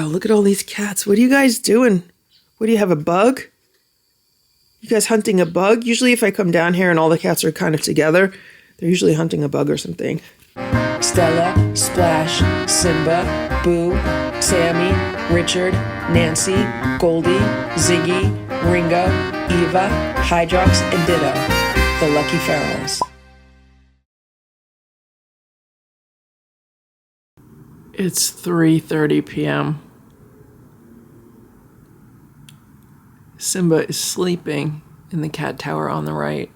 look at all these cats. What are you guys doing? What do you have, a bug? You guys hunting a bug? Usually if I come down here and all the cats are kind of together, they're usually hunting a bug or something. Stella, Splash, Simba, Boo, Sammy, Richard, Nancy, Goldie, Ziggy, Ringo, Eva, Hydrox, and Ditto, the Lucky Ferals. It's 3:30 p.m. Simba is sleeping in the cat tower on the right,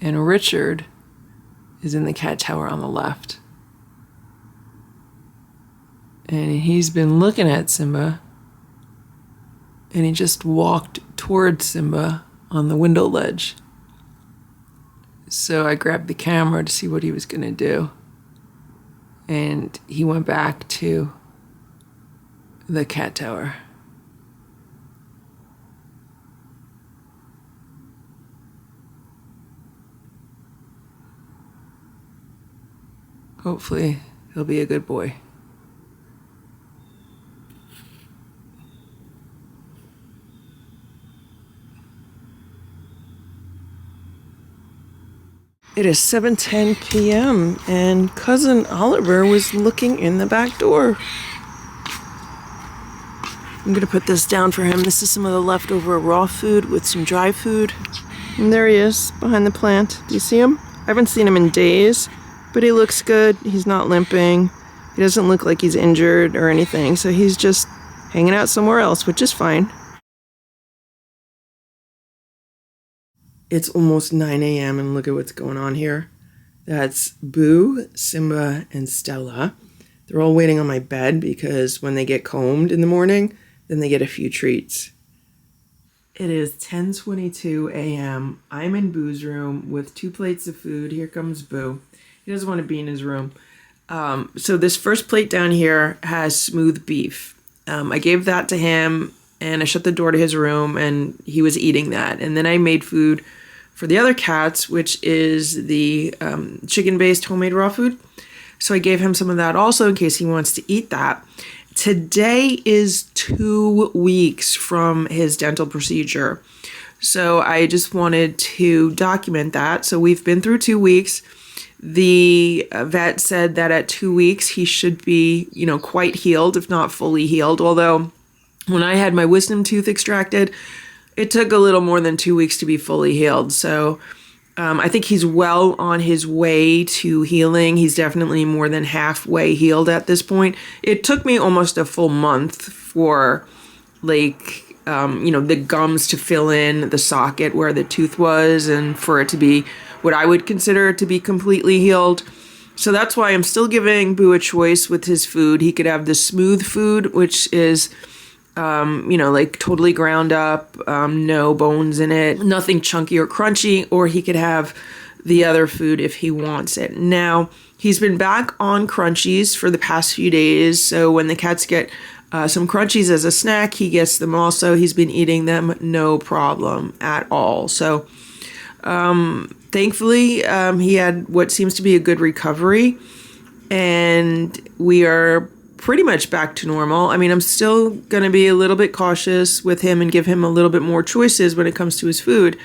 and Richard is in the cat tower on the left. And he's been looking at Simba, and he just walked towards Simba on the window ledge. So I grabbed the camera to see what he was going to do. And he went back to the cat tower. Hopefully, he'll be a good boy. It is 7:10 p.m. and Cousin Oliver was looking in the back door. I'm going to put this down for him. This is some of the leftover raw food with some dry food. And there he is, behind the plant. Do you see him? I haven't seen him in days, but he looks good. He's not limping. He doesn't look like he's injured or anything, so he's just hanging out somewhere else, which is fine. It's almost 9 a.m. and look at what's going on here. That's Boo, Simba, and Stella. They're all waiting on my bed because when they get combed in the morning, then they get a few treats. It is 10:22 a.m. I'm in Boo's room with 2 plates of food. Here comes Boo. He doesn't want to be in his room. So this first plate down here has smooth beef. I gave that to him and I shut the door to his room and he was eating that. And then I made food for the other cats, which is the chicken-based homemade raw food. So I gave him some of that also in case he wants to eat that. Today is 2 weeks from his dental procedure. So I just wanted to document that. So we've been through 2 weeks. The vet said that at 2 weeks he should be, quite healed, if not fully healed. Although when I had my wisdom tooth extracted, it took a little more than 2 weeks to be fully healed. So I think he's well on his way to healing. He's definitely more than halfway healed at this point. It took me almost a full month for the gums to fill in the socket where the tooth was and for it to be what I would consider to be completely healed. So that's why I'm still giving Boo a choice with his food. He could have the smooth food, which is totally ground up, no bones in it, nothing chunky or crunchy, or he could have the other food if he wants it. Now, he's been back on crunchies for the past few days, so when the cats get some crunchies as a snack, he gets them also. He's been eating them no problem at all. So, thankfully, he had what seems to be a good recovery, and we are pretty much back to normal. I mean, I'm still going to be a little bit cautious with him and give him a little bit more choices when it comes to his food.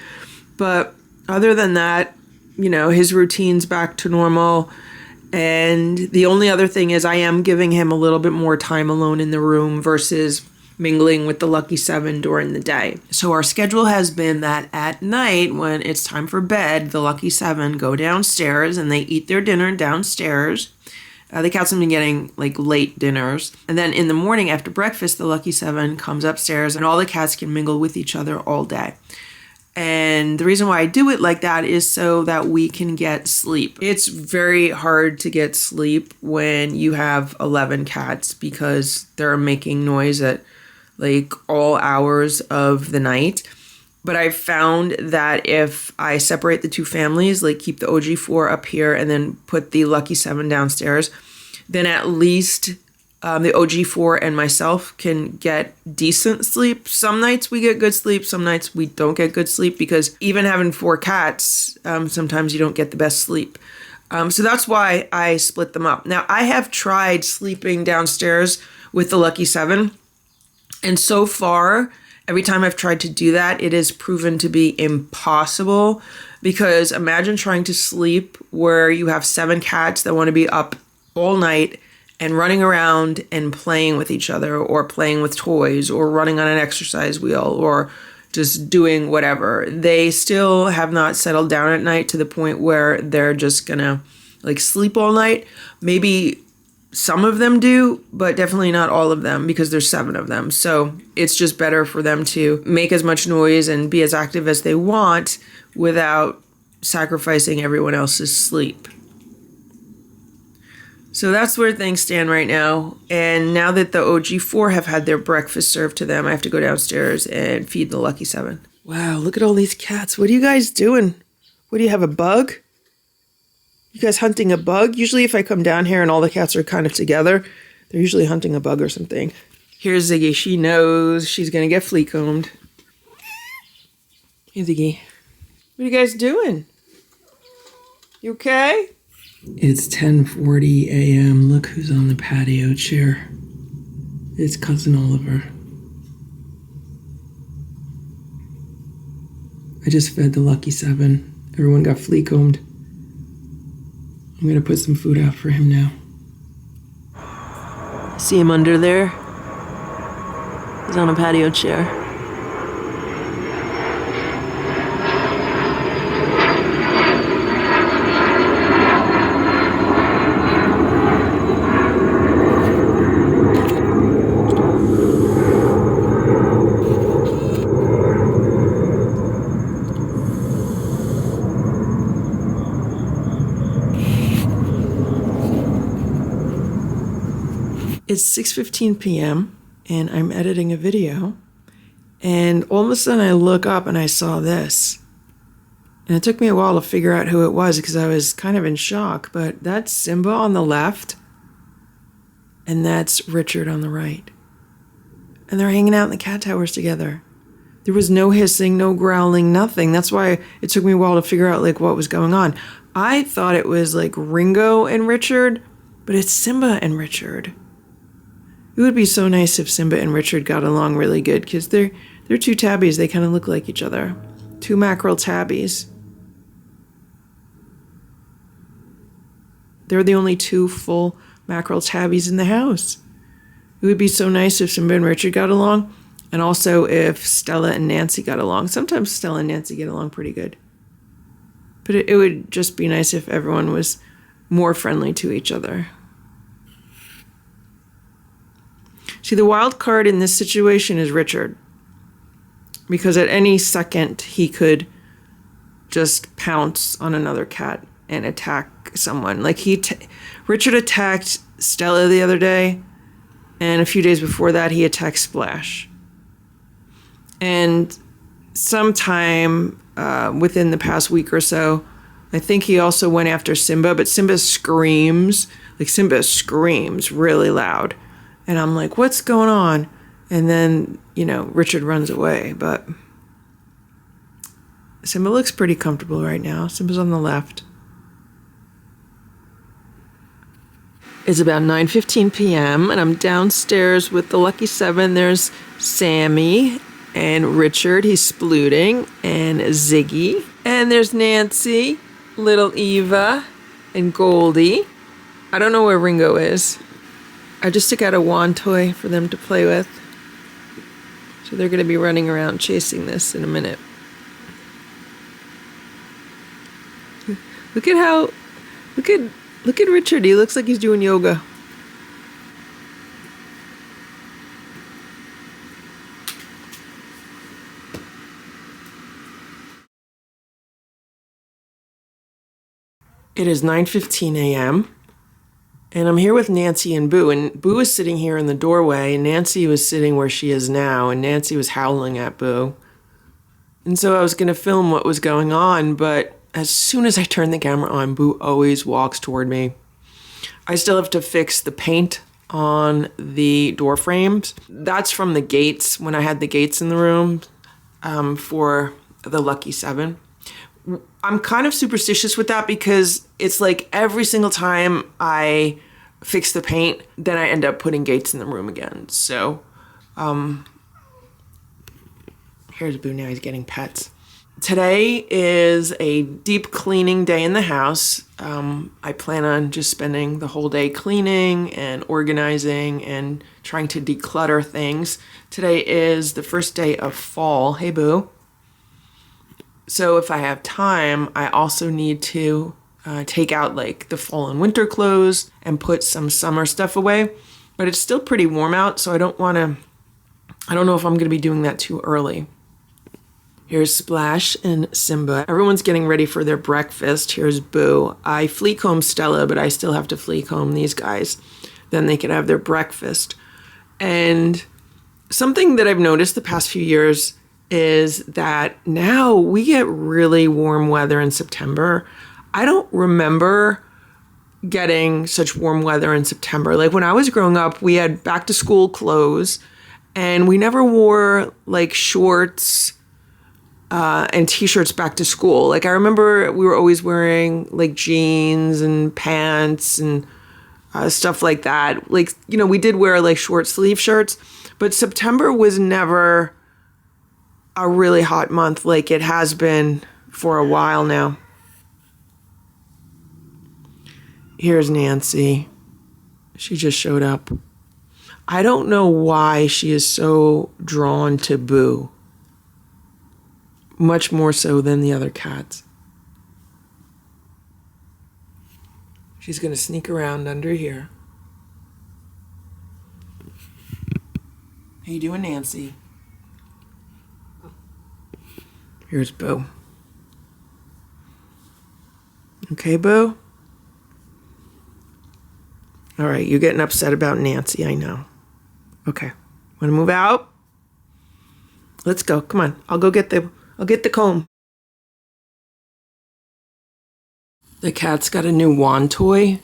But other than that, his routine's back to normal. And the only other thing is I am giving him a little bit more time alone in the room versus mingling with the Lucky 7 during the day. So our schedule has been that at night, when it's time for bed, the Lucky 7 go downstairs and they eat their dinner downstairs. The cats have been getting late dinners. And then in the morning after breakfast, the Lucky 7 comes upstairs and all the cats can mingle with each other all day. And the reason why I do it like that is so that we can get sleep. It's very hard to get sleep when you have 11 cats because they're making noise at all hours of the night. But I've found that if I separate the 2 families, keep the OG4 up here and then put the Lucky 7 downstairs, then at least the OG4 and myself can get decent sleep. Some nights we get good sleep, some nights we don't get good sleep because even having 4 cats, sometimes you don't get the best sleep. So that's why I split them up. Now, I have tried sleeping downstairs with the lucky 7. And so far, every time I've tried to do that, it has proven to be impossible, because imagine trying to sleep where you have 7 cats that want to be up all night and running around and playing with each other, or playing with toys, or running on an exercise wheel, or just doing whatever. They still have not settled down at night to the point where they're just gonna like sleep all night. Maybe some of them do, but definitely not all of them, because there's 7 of them. So it's just better for them to make as much noise and be as active as they want without sacrificing everyone else's sleep. So that's where things stand right now. And now that the OG4 have had their breakfast served to them, I have to go downstairs and feed the lucky 7. Wow, look at all these cats. What are you guys doing? What, do you have a bug? You guys hunting a bug? Usually if I come down here and all the cats are kind of together, they're usually hunting a bug or something. Here's Ziggy. She knows she's going to get flea combed. Hey, Ziggy. What are you guys doing? You okay? It's 10:40 a.m. Look who's on the patio chair. It's Cousin Oliver. I just fed the lucky 7. Everyone got flea combed. I'm gonna put some food out for him now. See him under there? He's on a patio chair. It's 6:15 p.m. and I'm editing a video, and all of a sudden I look up and I saw this. And it took me a while to figure out who it was because I was kind of in shock, but that's Simba on the left and that's Richard on the right. And they're hanging out in the cat towers together. There was no hissing, no growling, nothing. That's why it took me a while to figure out like what was going on. I thought it was like Ringo and Richard, but it's Simba and Richard. It would be so nice if Simba and Richard got along really good, because they're 2 tabbies. They kind of look like each other. 2 mackerel tabbies. They're the only 2 full mackerel tabbies in the house. It would be so nice if Simba and Richard got along, and also if Stella and Nancy got along. Sometimes Stella and Nancy get along pretty good. But it would just be nice if everyone was more friendly to each other. See, the wild card in this situation is Richard, because at any second he could just pounce on another cat and attack someone. Like Richard attacked Stella the other day, and a few days before that he attacked Splash. And sometime within the past week or so, I think he also went after Simba, but Simba screams really loud. And I'm like, what's going on? And then, Richard runs away. But Simba looks pretty comfortable right now. Simba's on the left. It's about 9:15 p.m. and I'm downstairs with the lucky 7. There's Sammy and Richard. He's splooting. And Ziggy. And there's Nancy, little Eva, and Goldie. I don't know where Ringo is. I just took out a wand toy for them to play with. So they're going to be running around chasing this in a minute. Look at Richard. He looks like he's doing yoga. It is 9:15 a.m. And I'm here with Nancy and Boo. And Boo is sitting here in the doorway. And Nancy was sitting where she is now. And Nancy was howling at Boo. And so I was going to film what was going on. But as soon as I turn the camera on, Boo always walks toward me. I still have to fix the paint on the door frames. That's from the gates, when I had the gates in the room for the lucky 7. I'm kind of superstitious with that because it's like every single time I fix the paint, then I end up putting Gates in the room again. So here's Boo, now he's getting pets. Today is a deep cleaning day in the house. I plan on just spending the whole day cleaning and organizing and trying to declutter things. Today is the first day of fall. Hey, Boo. So if I have time, I also need to take out like the fall and winter clothes and put some summer stuff away. But it's still pretty warm out, so I don't know if I'm going to be doing that too early. Here's Splash and Simba. Everyone's getting ready for their breakfast. Here's Boo. I flea comb Stella, but I still have to flea comb these guys. Then they can have their breakfast. And something that I've noticed the past few years is that now we get really warm weather in September. I don't remember getting such warm weather in September. Like when I was growing up, we had back to school clothes and we never wore like shorts and t-shirts back to school. Like I remember we were always wearing like jeans and pants and stuff like that. Like, you know, we did wear like short sleeve shirts, but September was never a really hot month like it has been for a while now. Here's Nancy. She just showed up. I don't know why she is so drawn to Boo. Much more so than the other cats. She's going to sneak around under here. How you doing, Nancy? Here's Boo. Okay, Boo? All right, you're getting upset about Nancy, I know. Okay, want to move out? Let's go. Come on, I'll get the comb. The cat's got a new wand toy.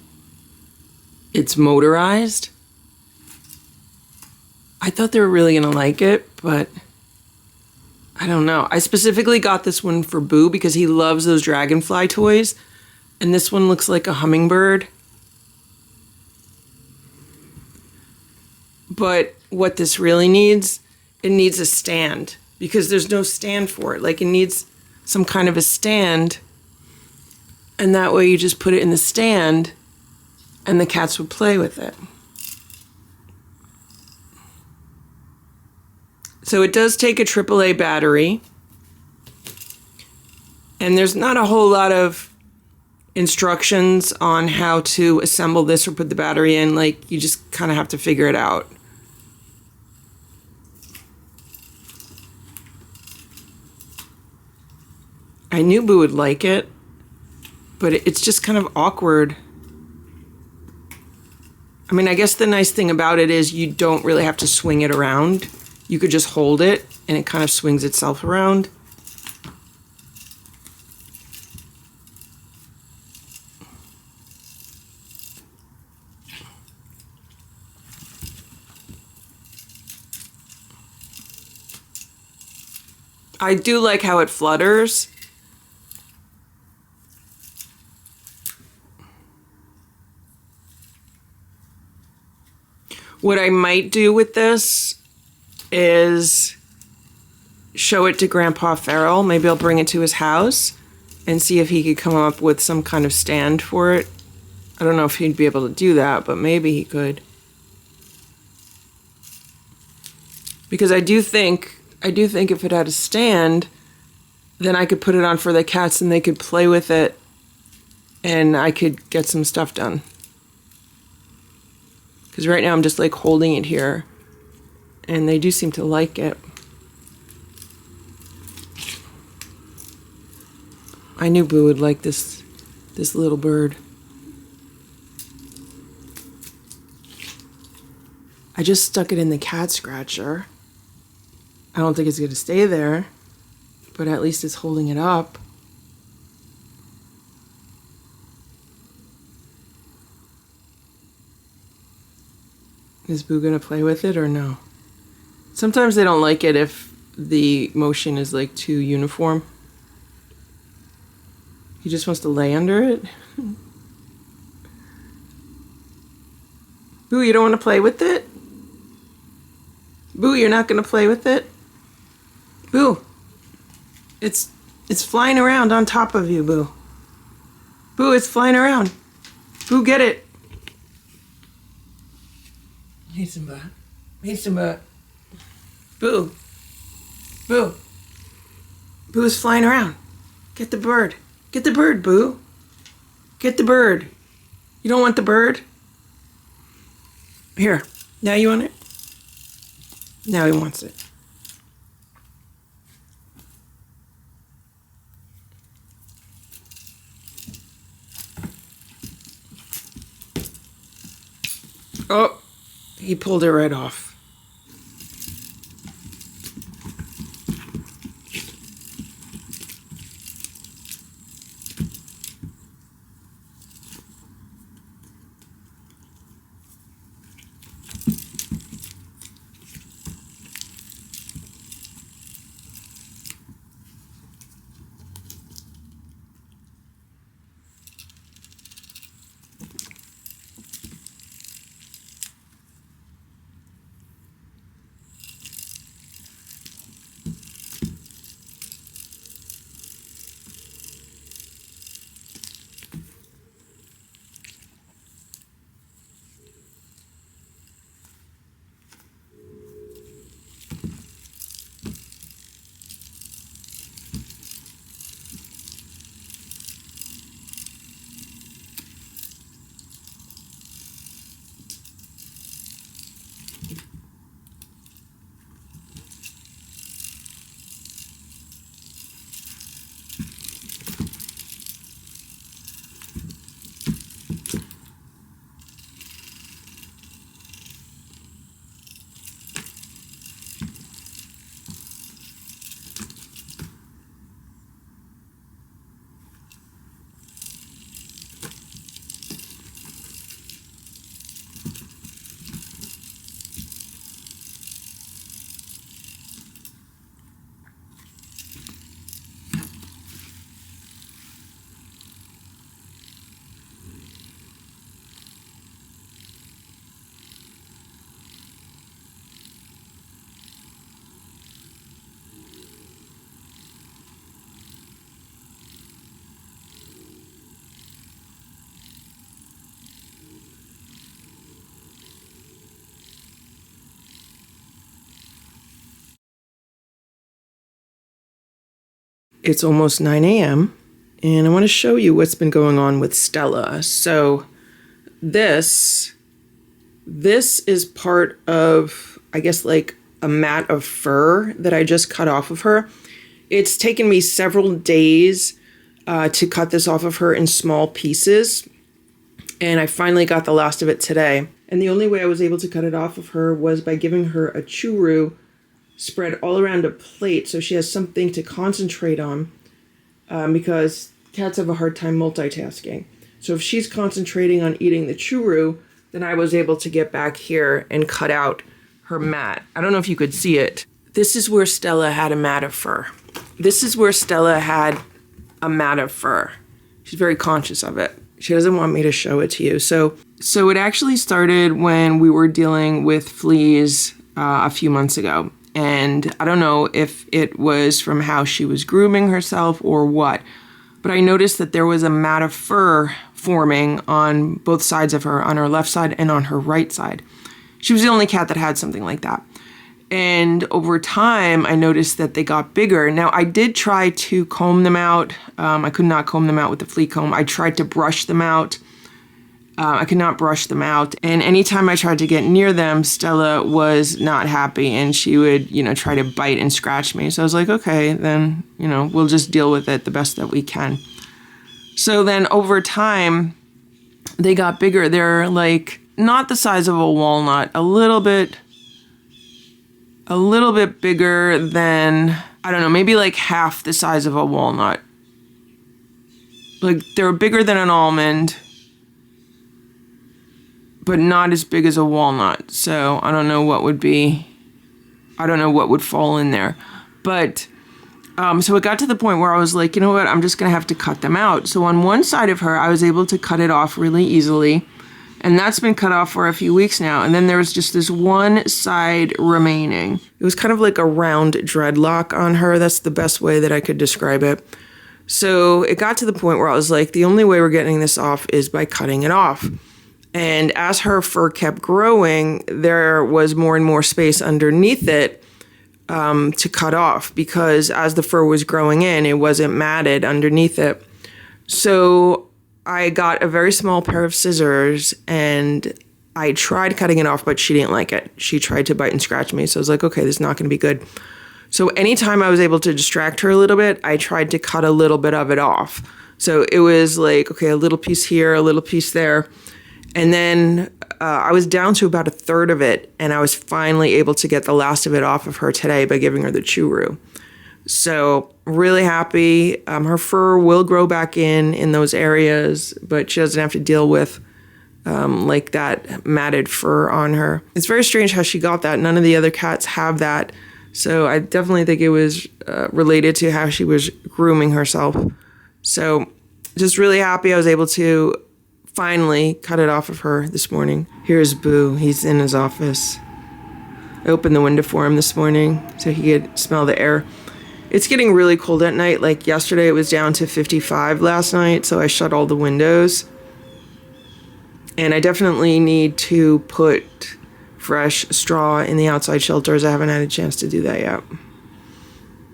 It's motorized. I thought they were really gonna like it, but I don't know. I specifically got this one for Boo because he loves those dragonfly toys. And this one looks like a hummingbird. But what this really needs, it needs a stand because there's no stand for it. Like it needs some kind of a stand. And that way you just put it in the stand and the cats would play with it. So it does take a AAA battery. And there's not a whole lot of instructions on how to assemble this or put the battery in. Like you just kind of have to figure it out. I knew Boo would like it, but it's just kind of awkward. I mean, I guess the nice thing about it is you don't really have to swing it around. You could just hold it and it kind of swings itself around. I do like how it flutters. What I might do with this is show it to Grandpa Farrell. Maybe I'll bring it to his house and see if he could come up with some kind of stand for it. I don't know if he'd be able to do that, but maybe he could. Because I do think if it had a stand, then I could put it on for the cats and they could play with it and I could get some stuff done. Because right now I'm just like holding it here and they do seem to like it. I knew Boo would like this little bird. I just stuck it in the cat scratcher. I don't think it's going to stay there, but at least it's holding it up. Is Boo going to play with it or no? Sometimes they don't like it if the motion is like too uniform. He just wants to lay under it. Boo, you don't want to play with it? Boo, you're not going to play with it? Boo, it's flying around on top of you, Boo. Boo, it's flying around. Boo, get it. Hey, Simba. Hey, Simba. Boo. Boo. Boo is flying around. Get the bird. Get the bird, Boo. Get the bird. You don't want the bird? Here. Now you want it? Now he wants it. Oh, he pulled it right off. It's almost 9 a.m. and I want to show you what's been going on with Stella. So this is part of, I guess, like a mat of fur that I just cut off of her. It's taken me several days to cut this off of her in small pieces, and I finally got the last of it today. And the only way I was able to cut it off of her was by giving her a churu spread all around a plate so she has something to concentrate on, because cats have a hard time multitasking. So if she's concentrating on eating the churu, then I was able to get back here and cut out her mat. I don't know if you could see it. This is where Stella had a mat of fur. This is where Stella had a mat of fur. She's very conscious of it. She doesn't want me to show it to you. So it actually started when we were dealing with fleas a few months ago. And I don't know if it was from how she was grooming herself or what, but I noticed that there was a mat of fur forming on both sides of her, on her left side and on her right side. She was the only cat that had something like that. And over time, I noticed that they got bigger. Now, I did try to comb them out. I could not comb them out with the flea comb. I tried to brush them out. I could not brush them out. And anytime I tried to get near them, Stella was not happy and she would, try to bite and scratch me. So I was like, okay, then, we'll just deal with it the best that we can. So then over time, they got bigger. They're like not the size of a walnut, a little bit bigger than, I don't know, maybe like half the size of a walnut. Like they're bigger than an almond, but not as big as a walnut. So I don't know what would fall in there. But, so it got to the point where I was like, you know what, I'm just gonna have to cut them out. So on one side of her, I was able to cut it off really easily. And that's been cut off for a few weeks now. And then there was just this one side remaining. It was kind of like a round dreadlock on her. That's the best way that I could describe it. So it got to the point where I was like, the only way we're getting this off is by cutting it off. And as her fur kept growing, there was more and more space underneath it to cut off, because as the fur was growing in, it wasn't matted underneath it. So I got a very small pair of scissors and I tried cutting it off, but she didn't like it. She tried to bite and scratch me. So I was like, okay, this is not going to be good. So anytime I was able to distract her a little bit, I tried to cut a little bit of it off. So it was like, okay, a little piece here, a little piece there. And then I was down to about a third of it. And I was finally able to get the last of it off of her today by giving her the chew-roo. So really happy. Her fur will grow back in those areas, but she doesn't have to deal with like that matted fur on her. It's very strange how she got that. None of the other cats have that. So I definitely think it was related to how she was grooming herself. So just really happy I was able to finally cut it off of her this morning. Here's Boo. He's in his office. I opened the window for him this morning so he could smell the air. It's getting really cold at night. Like yesterday, it was down to 55 last night, so I shut all the windows. And I definitely need to put fresh straw in the outside shelters. I haven't had a chance to do that yet.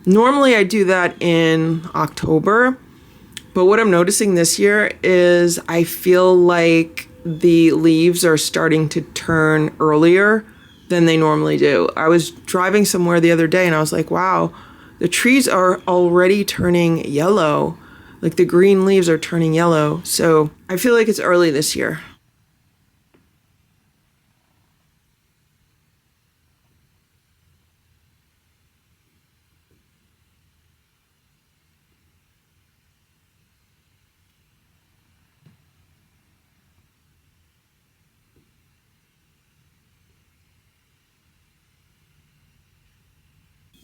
Normally, I do that in October, but what I'm noticing this year is I feel like the leaves are starting to turn earlier than they normally do. I was driving somewhere the other day, and I was like, wow, the trees are already turning yellow. Like the green leaves are turning yellow. So I feel like it's early this year.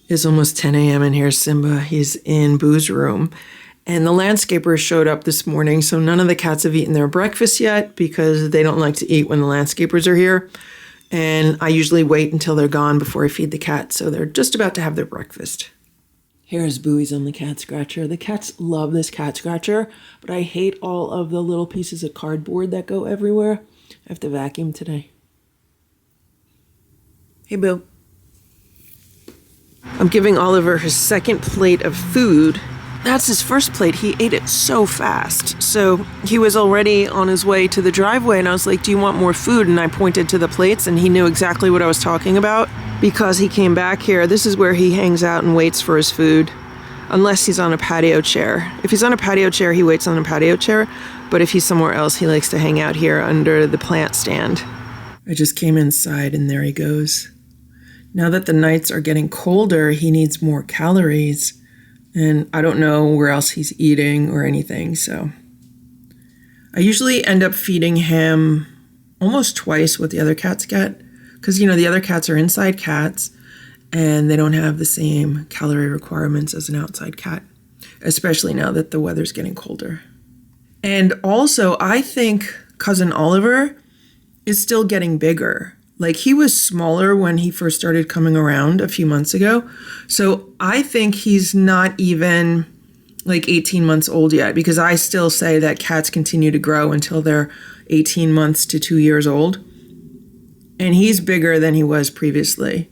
It's almost 10 a.m. and here's Simba. He's in Boo's room. And the landscapers showed up this morning, so none of the cats have eaten their breakfast yet because they don't like to eat when the landscapers are here. And I usually wait until they're gone before I feed the cats, so they're just about to have their breakfast. Here's Booey's on the cat scratcher. The cats love this cat scratcher, but I hate all of the little pieces of cardboard that go everywhere. I have to vacuum today. Hey, Boo. I'm giving Oliver his second plate of food. That's his first plate. He ate it so fast. So he was already on his way to the driveway, and I was like, do you want more food? And I pointed to the plates, and he knew exactly what I was talking about because he came back here. This is where he hangs out and waits for his food, unless he's on a patio chair. If he's on a patio chair, he waits on a patio chair. But if he's somewhere else, he likes to hang out here under the plant stand. I just came inside, and there he goes. Now that the nights are getting colder, he needs more calories. And I don't know where else he's eating or anything, so. I usually end up feeding him almost twice what the other cats get. Because, the other cats are inside cats, and they don't have the same calorie requirements as an outside cat. Especially now that the weather's getting colder. And also, I think Cousin Oliver is still getting bigger. Like, he was smaller when he first started coming around a few months ago. So I think he's not even like 18 months old yet, because I still say that cats continue to grow until they're 18 months to 2 years old. And he's bigger than he was previously.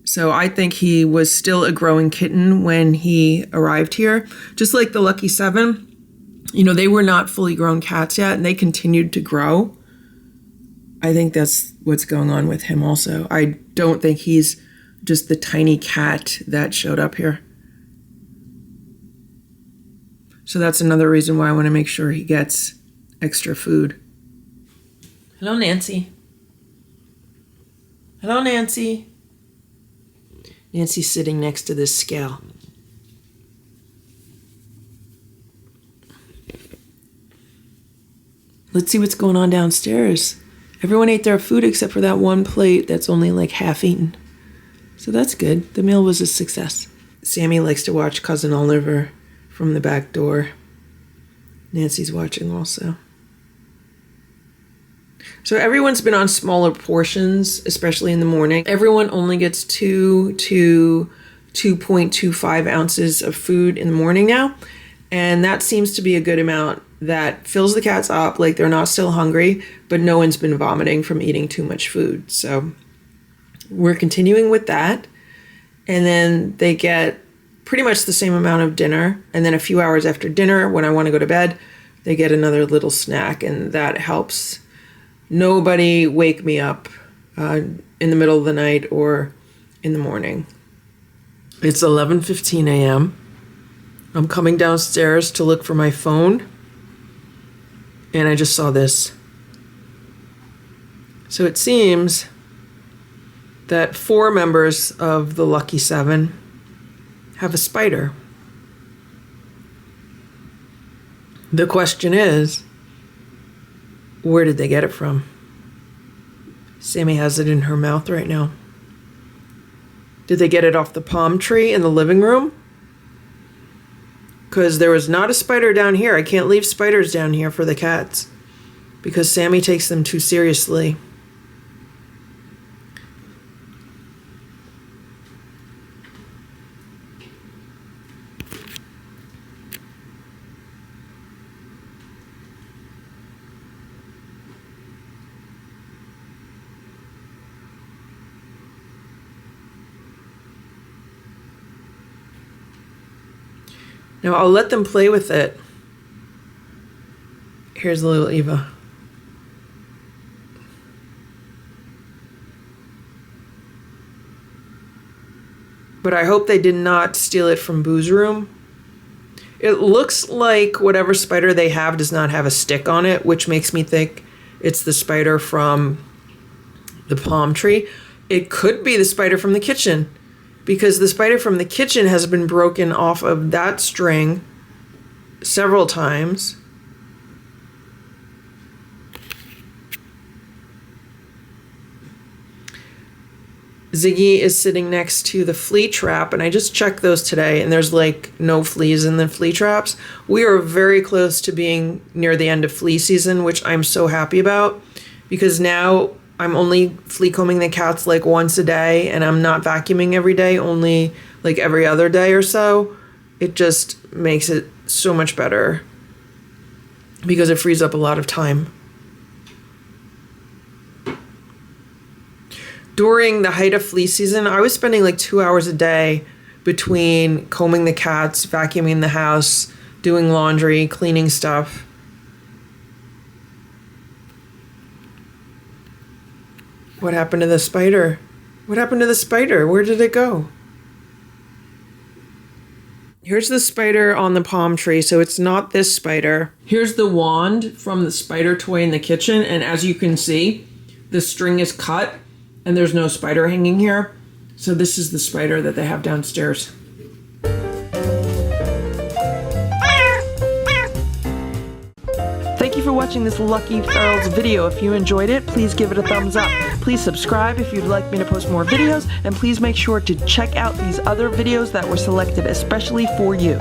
So I think he was still a growing kitten when he arrived here. Just like the Lucky Seven, they were not fully grown cats yet, and they continued to grow. I think that's what's going on with him also. I don't think he's just the tiny cat that showed up here. So that's another reason why I want to make sure he gets extra food. Hello, Nancy. Hello, Nancy. Nancy's sitting next to this scale. Let's see what's going on downstairs. Everyone ate their food except for that one plate that's only like half eaten. So that's good. The meal was a success. Sammy likes to watch Cousin Oliver from the back door. Nancy's watching also. So everyone's been on smaller portions, especially in the morning. Everyone only gets 2 to 2.25 ounces of food in the morning now. And that seems to be a good amount that fills the cats up, like they're not still hungry, but no one's been vomiting from eating too much food. So we're continuing with that. And then they get pretty much the same amount of dinner. And then a few hours after dinner, when I want to go to bed, they get another little snack, and that helps nobody wake me up in the middle of the night or in the morning. It's 11:15 a.m. I'm coming downstairs to look for my phone, and I just saw this. So it seems that 4 members of the Lucky 7 have a spider. The question is, where did they get it from? Sammy has it in her mouth right now. Did they get it off the palm tree in the living room? Because there was not a spider down here. I can't leave spiders down here for the cats because Sammy takes them too seriously. Now I'll let them play with it. Here's little Eva. But I hope they did not steal it from Boo's room. It looks like whatever spider they have does not have a stick on it, which makes me think it's the spider from the palm tree. It could be the spider from the kitchen, because the spider from the kitchen has been broken off of that string several times. Ziggy is sitting next to the flea trap, and I just checked those today, and there's like no fleas in the flea traps. We are very close to being near the end of flea season, which I'm so happy about, because now I'm only flea combing the cats like once a day, and I'm not vacuuming every day, only like every other day or so. It just makes it so much better because it frees up a lot of time. During the height of flea season, I was spending like 2 hours a day between combing the cats, vacuuming the house, doing laundry, cleaning stuff. What happened to the spider? What happened to the spider? Where did it go? Here's the spider on the palm tree, so it's not this spider. Here's the wand from the spider toy in the kitchen, and as you can see, the string is cut, and there's no spider hanging here. So this is the spider that they have downstairs. Thank you for watching this Lucky Ferals video. If you enjoyed it, please give it a thumbs up. Please subscribe if you'd like me to post more videos, and please make sure to check out these other videos that were selected especially for you.